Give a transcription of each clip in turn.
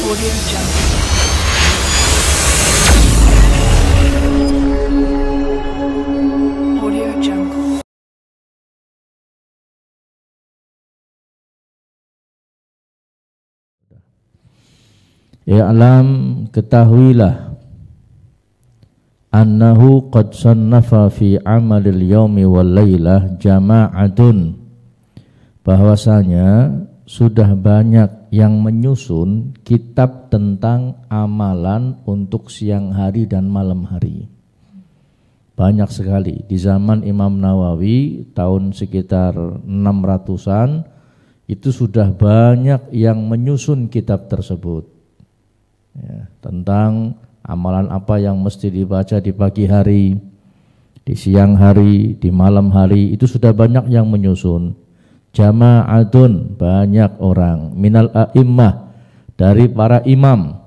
Audio Jungle. Audio Jungle. I'lam, ketahuilah annahu qad sannafa fi amalil yaumi wal lailah jama'atun, bahwasanya sudah banyak yang menyusun kitab tentang amalan untuk siang hari dan malam hari. Banyak sekali. Di zaman Imam Nawawi tahun sekitar 600-an itu sudah banyak yang menyusun kitab tersebut ya, tentang amalan apa yang mesti dibaca di pagi hari, di siang hari, di malam hari. Itu sudah banyak yang menyusun. Jama'atun, banyak orang, minal a'immah, dari para imam,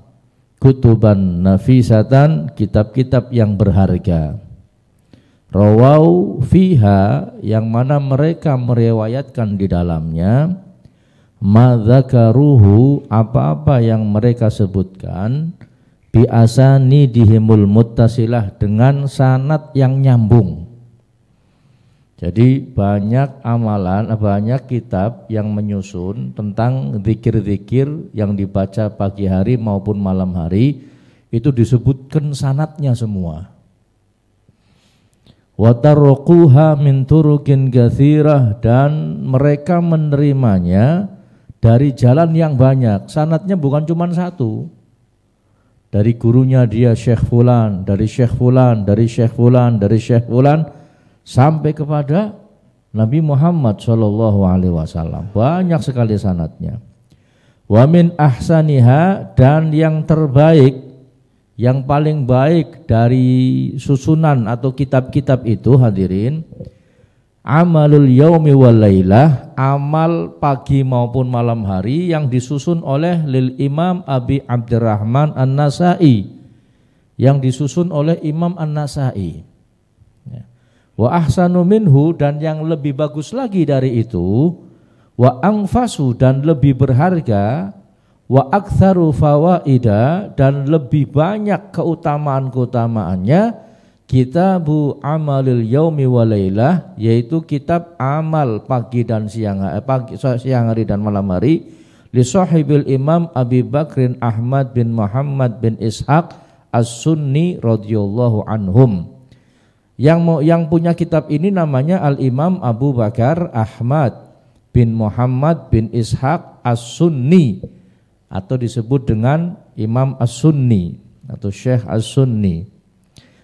kutuban nafisatan, kitab-kitab yang berharga. Rawau fiha, yang mana mereka meriwayatkan di dalamnya, madzakaruhu, apa-apa yang mereka sebutkan, biasanidihimul muttasilah, dengan sanad yang nyambung. Jadi banyak amalan, banyak kitab yang menyusun tentang zikir-zikir yang dibaca pagi hari maupun malam hari, itu disebutkan sanadnya semua. Wa tarquha min turukin katsirah, dan mereka menerimanya dari jalan yang banyak. Sanadnya bukan cuma satu. Dari gurunya dia Syekh Fulan, dari Syekh Fulan, dari Syekh Fulan, dari Syekh Fulan, sampai kepada Nabi Muhammad SAW. Banyak sekali sanadnya. Wa min ahsaniha, dan yang terbaik, yang paling baik dari susunan atau kitab-kitab itu, hadirin, amalul yaumi wal lailah, amal pagi maupun malam hari yang disusun oleh lil Imam Abi Abdurrahman An-Nasa'i, yang disusun oleh Imam An-Nasa'i. Wa ahsanu minhu, dan yang lebih bagus lagi dari itu, wa angfasu, dan lebih berharga, wa aktsaru fawaida, dan lebih banyak keutamaan-keutamaannya, kitabu amalil yaumi walailah, yaitu kitab amal pagi dan siang hari dan malam hari, li sahibil Imam Abi Bakrin Ahmad bin Muhammad bin Ishaq As-Sunni radhiyallahu anhum. Yang punya kitab ini namanya Al-Imam Abu Bakar Ahmad bin Muhammad bin Ishaq As-Sunni, atau disebut dengan Imam As-Sunni atau Syekh As-Sunni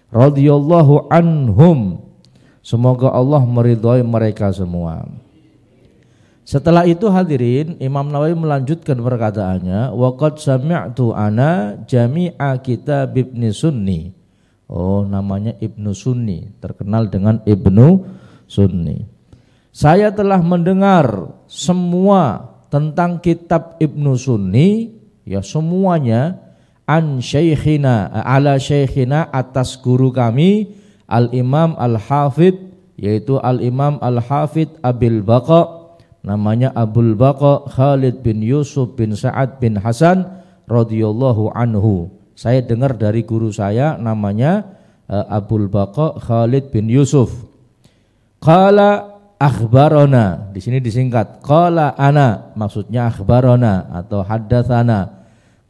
radhiyallahu anhum. Semoga Allah meridhai mereka semua. Setelah itu, hadirin, Imam Nawawi melanjutkan perkataannya, wa qad sami'tu ana jami'a kitab Ibnu Sunni. Oh, namanya Ibnu Sunni, terkenal dengan Ibnu Sunni. Saya telah mendengar semua tentang kitab Ibnu Sunni, ya semuanya, an syekhina, ala syekhina, atas guru kami, Al-Imam Al-Hafidh, yaitu Al-Imam Al-Hafidh Abil Baqa, namanya Abul Baqa Khalid bin Yusuf bin Sa'ad bin Hasan radhiyallahu anhu. Saya dengar dari guru saya namanya Abul Baqa Khalid bin Yusuf. Qala akhbarona, di sini disingkat qala ana, maksudnya akhbarona atau haddatsana.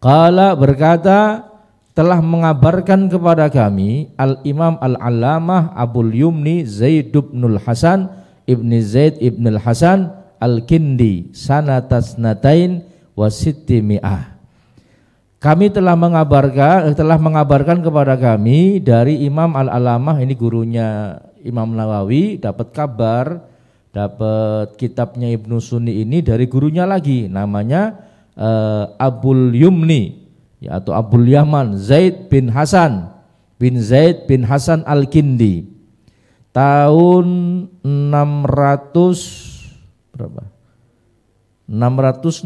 Qala, berkata, telah mengabarkan kepada kami Al-Imam Al-Allamah Abul Yumni Zaid ibnul Hasan ibni Zaid ibnul Hasan Al-Kindi sanatasnatain wa sittimi'ah. Kami telah mengabarkan kepada kami dari Imam Al-Alamah, ini gurunya Imam Nawawi, dapat kabar, dapat kitabnya Ibnu Sunni ini dari gurunya lagi, namanya Abul Yumni, ya, atau Abul Yaman Zaid bin Hasan Al-Kindi, tahun 600 berapa? 662,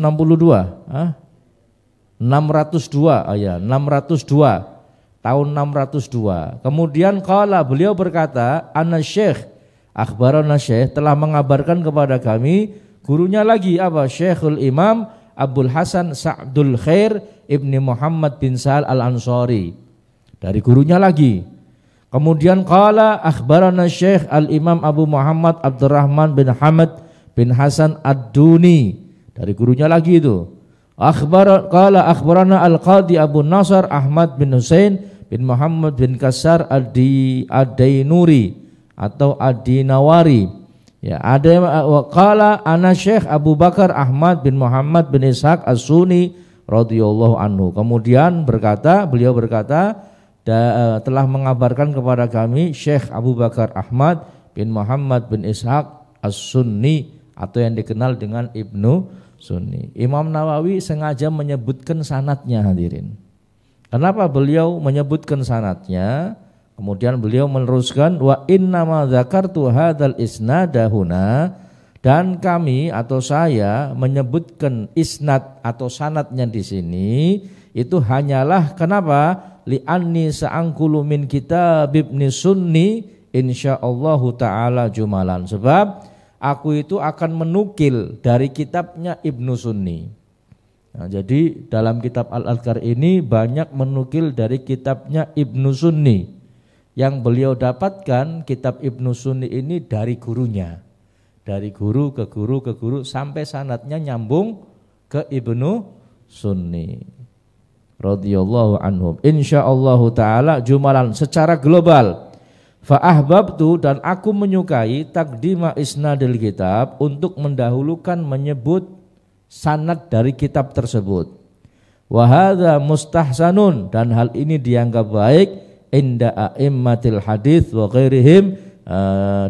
602, ya, 602, tahun 602. Kemudian qala, beliau berkata, ana syekh, akhbarana syekh, telah mengabarkan kepada kami gurunya lagi apa? Syekhul Imam Abdul Hasan Sa'dul Khair Ibni Muhammad bin Sahal Al-Ansari. Dari gurunya lagi. Kemudian qala akhbarana Syekh Al-Imam Abu Muhammad Abdurrahman bin Hamad bin Hasan Ad-Duni. Dari gurunya lagi itu. Qala akhbarana Al-Qadi Abu Nasr Ahmad bin Husain bin Muhammad bin Kasar Ad-Dainuri atau Ad-Dinawari. Ya, ada qala ana Syekh Abu Bakar Ahmad bin Muhammad bin Ishaq As-Suni radhiyallahu anhu. Kemudian beliau berkata telah mengabarkan kepada kami Syekh Abu Bakar Ahmad bin Muhammad bin Ishaq As-Sunni atau yang dikenal dengan Ibnu Sunni. Imam Nawawi sengaja menyebutkan sanadnya, hadirin. Kenapa beliau menyebutkan sanadnya? Kemudian beliau meneruskan wa innama dzakartu hadzal isnada huna, dan kami atau saya menyebutkan isnad atau sanadnya di sini itu hanyalah kenapa? Li'anni sa'angkulu min kitab Ibnu Sunni insyaallahu taala jumalan. Sebab aku itu akan menukil dari kitabnya Ibnu Sunni. Nah, jadi dalam kitab Al-Adhkar ini banyak menukil dari kitabnya Ibnu Sunni. Yang beliau dapatkan kitab Ibnu Sunni ini dari gurunya. Dari guru ke guru ke guru sampai sanadnya nyambung ke Ibnu Sunni radhiyallahu anhum. Insyaallah taala jumalan secara global. Fa ahbabtu, dan aku menyukai taqdima isnadil kitab, untuk mendahulukan menyebut sanad dari kitab tersebut. Wa hadza mustahsanun, dan hal ini dianggap baik inda a'immatil hadis wa ghairihim,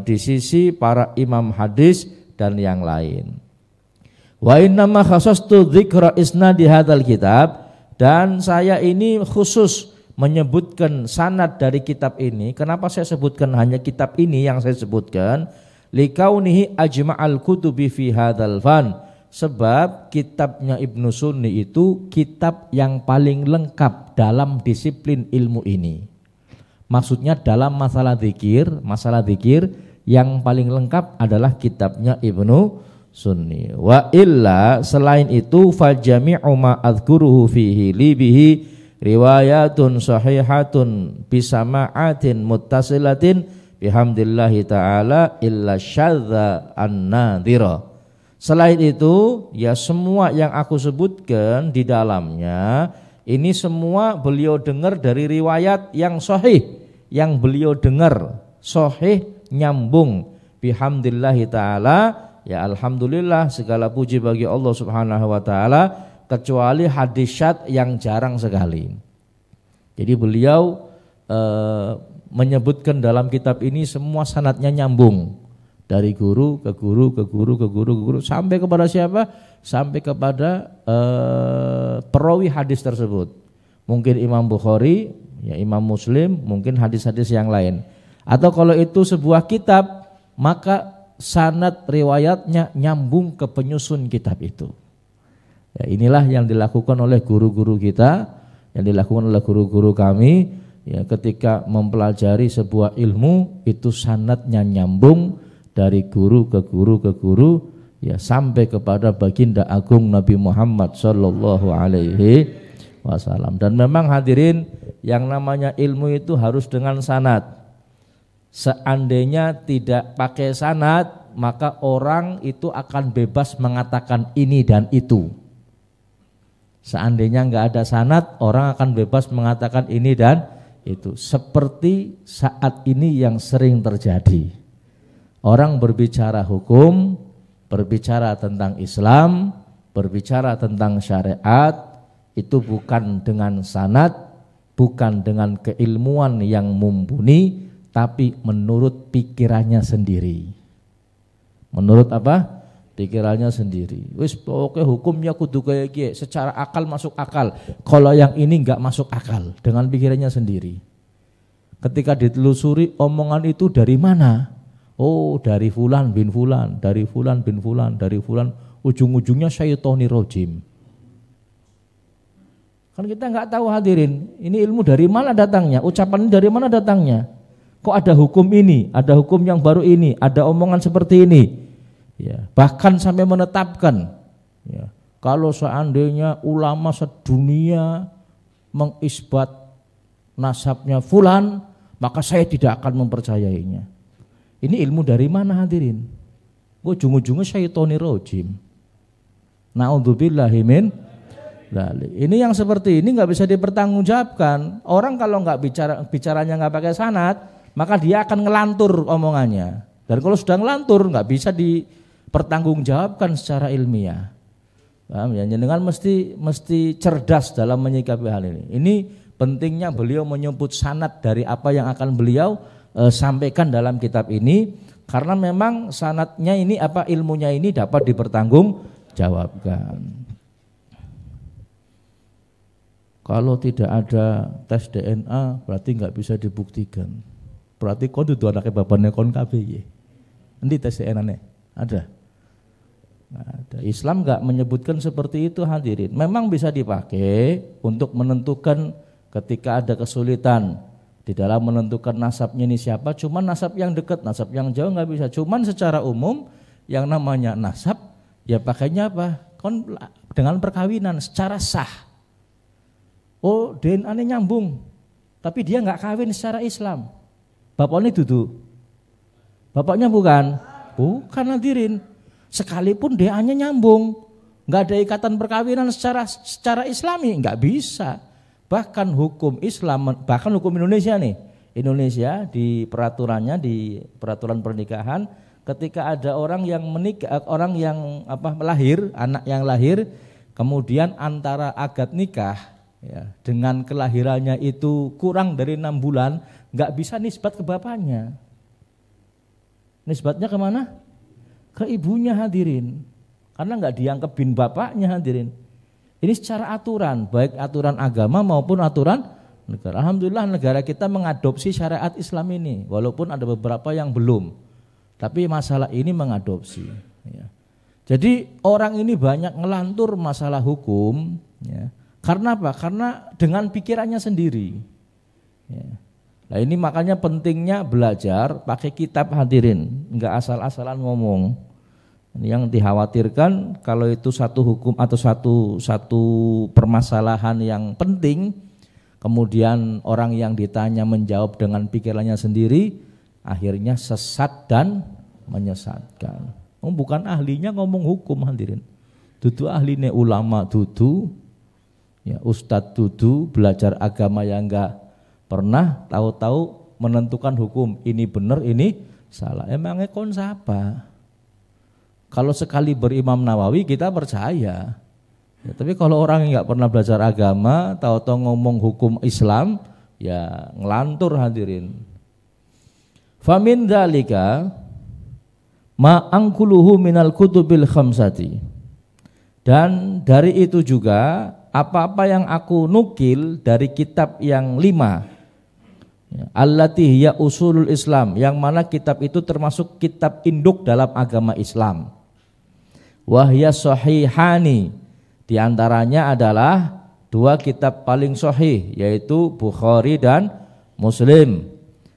di sisi para imam hadis dan yang lain. Wa innama khasastu dzikra isnadi hadzal kitab, dan saya ini khusus menyebutkan sanad dari kitab ini. Kenapa saya sebutkan hanya kitab ini yang saya sebutkan? Likaunihi ajma'al kutubi fi hadzal fan, sebab kitabnya Ibnu Sunni itu kitab yang paling lengkap dalam disiplin ilmu ini. Maksudnya dalam masalah zikir yang paling lengkap adalah kitabnya Ibnu Sunni. Wa illa, selain itu fajami'u ma adzkuruhu fihi li bihi riwayatun sahihatun bisama'atin muttasilatin bihamdillahi ta'ala illa syadza an-nadhira. Selain itu, ya semua yang aku sebutkan di dalamnya ini semua beliau dengar dari riwayat yang sahih, yang beliau dengar sahih nyambung bihamdillahi ta'ala, ya alhamdulillah segala puji bagi Allah Subhanahu wa taala, kecuali hadis syadz yang jarang sekali. Jadi beliau menyebutkan dalam kitab ini semua sanadnya nyambung dari guru ke guru ke guru ke guru ke guru sampai kepada siapa? Sampai kepada perawi hadis tersebut. Mungkin Imam Bukhari, ya Imam Muslim, mungkin hadis-hadis yang lain. Atau kalau itu sebuah kitab, maka sanad riwayatnya nyambung ke penyusun kitab itu. Ya, inilah yang dilakukan oleh guru-guru kita, yang dilakukan oleh guru-guru kami, ya, ketika mempelajari sebuah ilmu itu sanadnya nyambung dari guru ke guru ke guru, ya sampai kepada baginda agung Nabi Muhammad sallallahu alaihi wasallam. Dan memang hadirin, yang namanya ilmu itu harus dengan sanad. Seandainya tidak pakai sanad, maka orang itu akan bebas mengatakan ini dan itu. Seandainya enggak ada sanad, orang akan bebas mengatakan ini dan itu. Seperti saat ini yang sering terjadi. Orang berbicara hukum, berbicara tentang Islam, berbicara tentang syariat, itu bukan dengan sanad, bukan dengan keilmuan yang mumpuni, tapi menurut pikirannya sendiri. Menurut apa? Pikirannya sendiri. Wis pokoknya hukumnya kudu kayak gini, secara akal masuk akal. Kalau yang ini enggak masuk akal, dengan pikirannya sendiri. Ketika ditelusuri omongan itu dari mana? Oh, dari fulan bin fulan, dari fulan bin fulan, dari fulan, ujung-ujungnya syaitoni rojim. Kan kita enggak tahu hadirin, ini ilmu dari mana datangnya, ucapan ini dari mana datangnya. Kok ada hukum ini, ada hukum yang baru ini, ada omongan seperti ini, ya, bahkan sampai menetapkan, ya, kalau seandainya ulama sedunia mengisbat nasabnya fulan, maka saya tidak akan mempercayainya. Ini ilmu dari mana hadirin? Ujung-ujungnya syaitoni rojim. Na'udzubillahi min dzalik. Ini yang seperti ini nggak bisa dipertanggungjawabkan. Orang kalau nggak bicaranya nggak pakai sanad, maka dia akan ngelantur omongannya. Dan kalau sudah ngelantur nggak bisa dipertanggungjawabkan secara ilmiah. Paham ya? Dengan mesti cerdas dalam menyikapi hal ini. Ini pentingnya beliau menyebut sanad dari apa yang akan beliau sampaikan dalam kitab ini, karena memang sanadnya ini ilmunya ini dapat dipertanggungjawabkan. Kalau tidak ada tes DNA berarti nggak bisa dibuktikan. Berarti kon itu anaknya bapaknya kon kabeh. Nanti tes DNA nih ada. Ada. Islam nggak menyebutkan seperti itu hadirin. Memang bisa dipakai untuk menentukan ketika ada kesulitan di dalam menentukan nasabnya ini siapa. Cuman nasab yang dekat, nasab yang jauh nggak bisa. Cuman secara umum yang namanya nasab ya pakainya apa? Dengan perkawinan secara sah. Oh DNA-nya nyambung, tapi dia nggak kawin secara Islam. Bapaknya duduk, bapaknya bukan hadirin. Sekalipun DNA-nya nyambung, nggak ada ikatan perkawinan secara Islami, nggak bisa. Bahkan hukum Islam, bahkan hukum Indonesia nih, Indonesia di peraturannya, di peraturan pernikahan, ketika ada orang yang menikah, orang yang melahir, anak yang lahir, kemudian antara akad nikah ya, dengan kelahirannya itu kurang dari 6 bulan, nggak bisa nisbat ke bapaknya. Nisbatnya kemana? Ke ibunya hadirin, karena nggak dianggap bin bapaknya hadirin. Ini secara aturan, baik aturan agama maupun aturan negara. Alhamdulillah negara kita mengadopsi syariat Islam ini, walaupun ada beberapa yang belum, tapi masalah ini mengadopsi. Ya. Jadi orang ini banyak ngelantur masalah hukum, ya. Karena apa? Karena dengan pikirannya sendiri. Ya. Nah ini makanya pentingnya belajar pakai kitab hadirin, enggak asal-asalan ngomong. Yang dikhawatirkan kalau itu satu hukum atau satu permasalahan yang penting, kemudian orang yang ditanya menjawab dengan pikirannya sendiri, akhirnya sesat dan menyesatkan. Bukan ahlinya ngomong hukum hadirin, dudu ahlinya ulama dudu, ya ustadz dudu, belajar agama yang enggak pernah tahu-tahu menentukan hukum ini benar ini salah. Emangnya kon siapa? Kalau sekali berimam Nawawi kita percaya. Ya, tapi kalau orang yang nggak pernah belajar agama, tahu-tahu ngomong hukum Islam, ya ngelantur hadirin. Famin dzalika ma angkuluhu minal kutubil khamsati. Dan dari itu juga apa-apa yang aku nukil dari kitab yang 5. Allati hiya usulul Islam, yang mana kitab itu termasuk kitab induk dalam agama Islam. Wahya sahihani, diantaranya adalah 2 kitab paling sahih, yaitu Bukhari dan Muslim.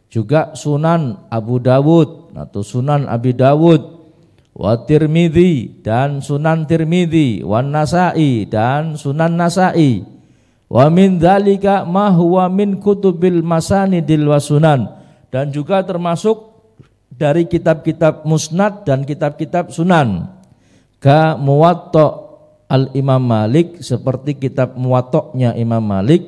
Juga Sunan Abu Dawud atau Sunan Abi Dawud, wa Tirmidzi dan Sunan Tirmidzi, wan Nasa'i dan Sunan Nasa'i. Wa min dzalika ma huwa min kutubil masanidil wasunan, dan juga termasuk dari kitab-kitab musnad dan kitab-kitab sunan. Ka Muwatta al-Imam Malik, seperti kitab Muwatta'nya Imam Malik,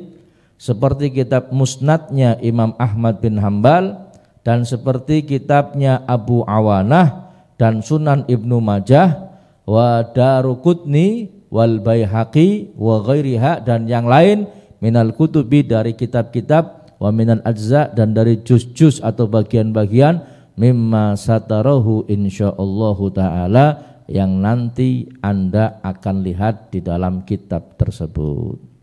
seperti kitab musnadnya Imam Ahmad bin Hambal, dan seperti kitabnya Abu Awanah dan Sunan Ibnu Majah, wa Daruqutni wal Baihaqi wa ghairiha, dan yang lain minal kutubi, dari kitab-kitab, wa minal ajza, dan dari juz-juz atau bagian-bagian, mimma satarahu insyaallah taala, yang nanti Anda akan lihat di dalam kitab tersebut.